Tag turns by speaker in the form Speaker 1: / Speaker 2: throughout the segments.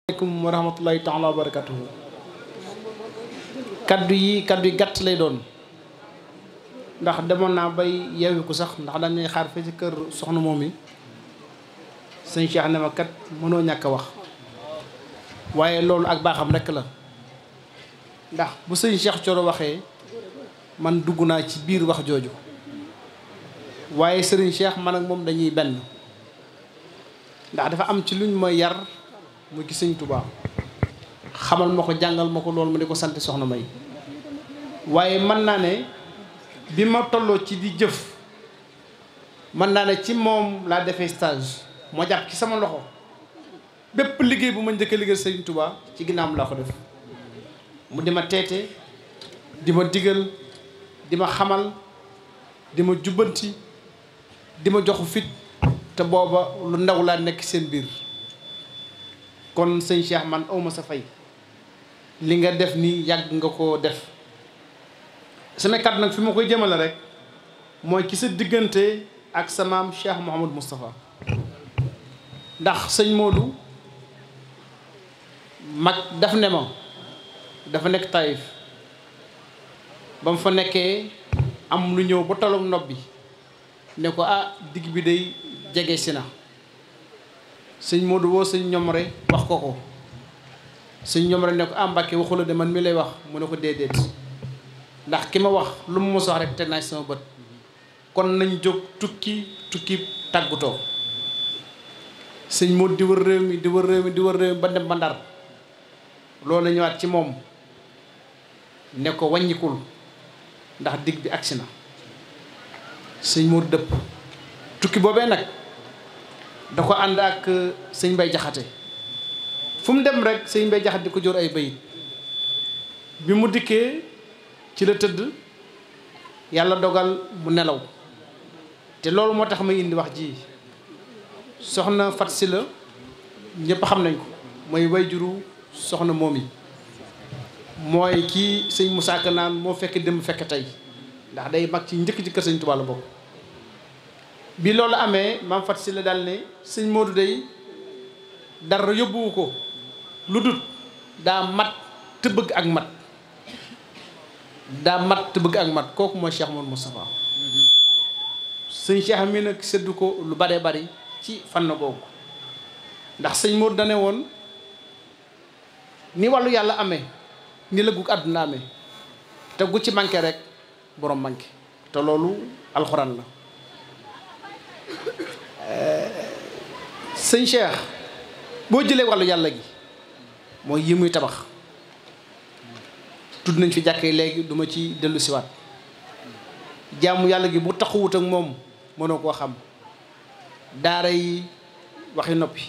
Speaker 1: aleykum wa rahmatullahi taala wa barakatuhu. kaddu yi gàtt lay doon ndax demoon naa bay yeewi ko sax ndax dañuy xaar fi ci kër soxna moom mi sëñ Cheikh ne ma kat mënoo ñàkk a wax waaye loolu ak baaxam rekk la ndax bu sëñ Cheikh Thioro waxee man dugg naa ci biir wax jooju waaye sëriñ Cheikh man ak moom dañuy benn ndax dafa am ci luñ ma yar mu ci sëñ Touba xamal ma ko jàngal ma ko loolu ma di ko sant soxna May waaye mën naa ne bi ma tolloo ci di jëf mën naa ne ci moom laa defee stage moo jàpp ci sama loxo bépp liggéey bu ma njëkk a liggéey sëñ Touba ci ginnaawam laa ko def mu di ma teete di ma digal di ma xamal di ma jubbanti di ma joxu fit te booba lu ndaw laa nekk seen biir kon sëñ Cheikh man awma sa fay li nga def nii yàgg nga koo def sama kàddu nag fi ma koy jëmale rek mooy ci sa diggante ak sa maam Cheikh Mouhamadou Moustapha ndax sëñ Modou mag daf ne ma dafa nekk Taïf ba mu fa nekkee am lu ñëw ba tolloog nopp bi ne ko digg bi day jege si na sëñ Modou woo sëñ ñomre wax ko sëñ ñomre ne ko Mbàkke waxula de man mi lay wax mu ne ko déedéet ndax ki ma wax lu mu mos wax rek teg naa ci sama bët kon nañ jóg tukki tàggutoo sëñ Modou di wër réew mi di wër réew mi di wër réew mi ba dem ba Ndar loolu la ñëwaat ci moom ne ko wàññikul ndax digg bi agsi na sëñ Modou dëpp tukki boobee nag da ko ànd ak sëñ Mbay Jaxate fu mu dem rek sëñ Mbay Jaxate di ko jóor ay bayit bi mu dikkee ci la tëdd yàlla dogal mu nelaw te loolu moo tax may indi wax ji soxna Fat Si la ñëpp xam nañ ko mooy wayjuru soxna moom yi mooy kii sëñ Musaa Ka naan moo fekk dem fekk tey ndax day mag ci njëkk ci kër sëñ Tuubaa la bokk bi loolu amee maam Fat Si la daal ne sëñ Modou day dara yóbbuwu ko lu dut daa mat te bëgg ak mat kooku mooy Cheikh Mouhamadou Moustapha sëñ Cheikh mi nag seddu ko lu bare bari ci fànn googu ndax sëñ Modou dane woon ni wàllu yàlla amee ni la gu àdduna amee te gu ci manqué rek borom manqué te loolu alxuraan la sëñ Cheikh boo jëlee wàllu yàlla gi mooy yi muy tabax tudd nañ fi jàkkee léegi duma ci dellu siwaat jaamu yàlla gi bu taxawut ak moom mënoo koo xam daara yi waxi noppi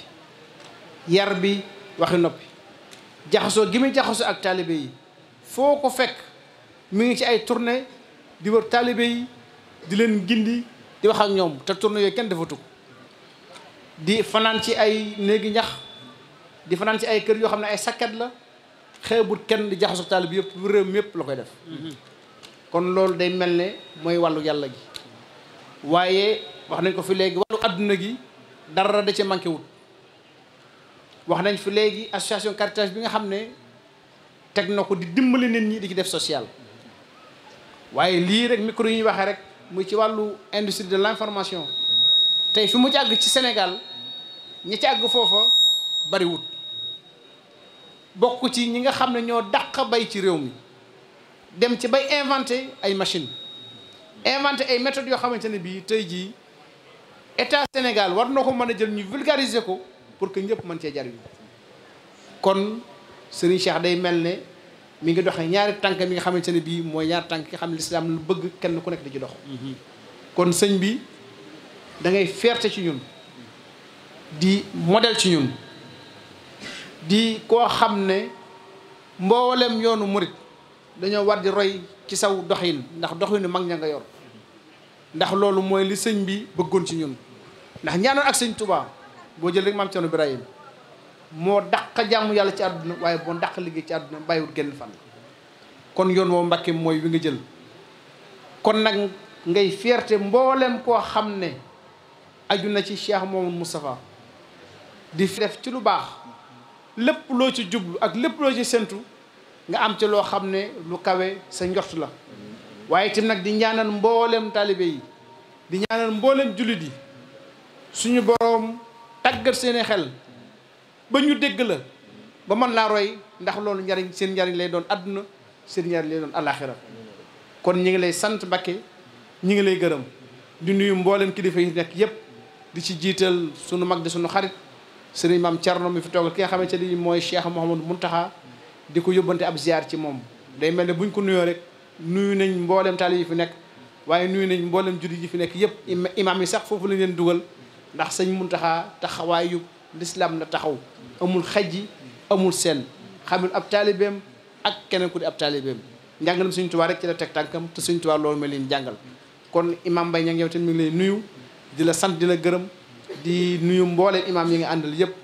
Speaker 1: yar bi waxi noppi jaxasoo gi muy jaxasoo ak taalibe yi foo ko fekk mi ngi ci ay tournée di wër taalibe yi di leen gindi di wax ak ñoom te tournée yooyu kenn defatu ko di fanaan ci ay néegi ñax di fanaan ci ay kër yoo xam ne ay sakkat la xeebut kenn di jaxasoo taalibe yëpp réew mi yëpp la koy def kon loolu day mel ne mooy wàllu yàlla gi waaye wax nañ ko fi léegi wàllu adduna gi dara da ci manqué wut wax nañ fi léegi association Caritas bi nga xam ne teg na ko di dimbali nit ñi di ci def social waaye lii rek micro yi ñuy waxee rek muy ci wàllu industrie de l'information tey fi mu ci àgg ci Sénégal ñi ci àgg foofa bariwut bokk ci ñi nga xam ne ñoo dàq bay ci réew mi dem ci bay inventé ay machine inventé ay méthodes yoo xamante ne bii tey jii état Sénégal war na ko mën a jël ñu vulgariser ko pour que ñëpp mën cee jariñu kon Serigne Cheikh day mel ne mi ngi doxee ñaari tànk mi nga xamante ne bii mooy ñaari tànk ki xam ne lislaam lu bëgg kenn ku nekk di ci dox kon sëñ bi da ngay fierté ci ñun di modèle ci ñun di koo xam ne mboolem yoonu murit dañoo war di roy ci saw doxin ndax doxinu mag ña nga yor ndax loolu mooy li sëñ bi bëggoon ci ñun ndax ñaanoon ak sëñ Touba boo jël rek maam Cerno Birahim moo dàq jàmm yàlla ci àdduna waaye boo dàq liggéey ci àdduna bàyyiwul genn fan kon yoon woo Mbàkke mooy wi nga jël kon nag ngay fierté mboolem koo xam ne aju na ci Cheikh Mouhamadou Moustapha di def ci lu baax lépp loo ci jublu ak lépp loo ci sentu nga am ci loo xam ne lu kawe sa njort la waaye itam nag di ñaanal mboolem taalibe yi di ñaanal mboolem jullit yi suñu boroom tàggat seeni xel ba ñu dégg la ba mën laa roy ndax loolu njariñ seen njariñ lay doon àdduna seen njariñ lay doon alaxira kon ñi ngi lay sant Mbakke ñi ngi lay gërëm di nuyu mboolem kilifa yi nekk yépp di ci jiital sunu mag di sunu xarit sëriñ maam Thierno mi fi toogal ki nga xamante ni mooy Cheikh Mouhamadou Mountakha di ko yóbbante ab ziar ci moom day mel ne buñ ko nuyoo rek nuyu nañ mboolem taali yi fi nekk waaye nuyu nañ mboolem jullit yi fi nekk yépp imaam yi sax foofu lañ leen dugal ndax sëñ Mountakha taxawaayu lislaam la taxaw amul xajji amul seen xamul ab taalibeem ak keneen ku di ab taalibeem njàngalam Sëñ Tuubaa rek ci la teg tànkam te Sëñ Tuubaa loolu mel leen jàngal kon imam Mbaye ña ngi yow tamit mi ngi lay nuyu di la sant di la gërëm di nuyu mbooleen imam yi nga àndal yëpp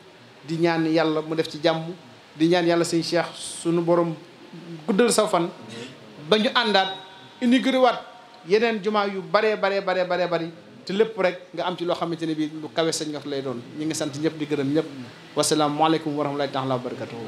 Speaker 1: di ñaan yàlla mu def ci jàmm di ñaan yàlla sëñ Cheikh sunu borom guddal sa fan ba ñu àndaat inauguré waat yeneen jumaa yu baree bari te lépp rek nga am ci loo xamante ne bii lu kawe sañ nga lay doon ñi ngi sant ñëpp di gërëm ñëpp wasalaamualeykum wa rahmatullahi taala wa barakatuh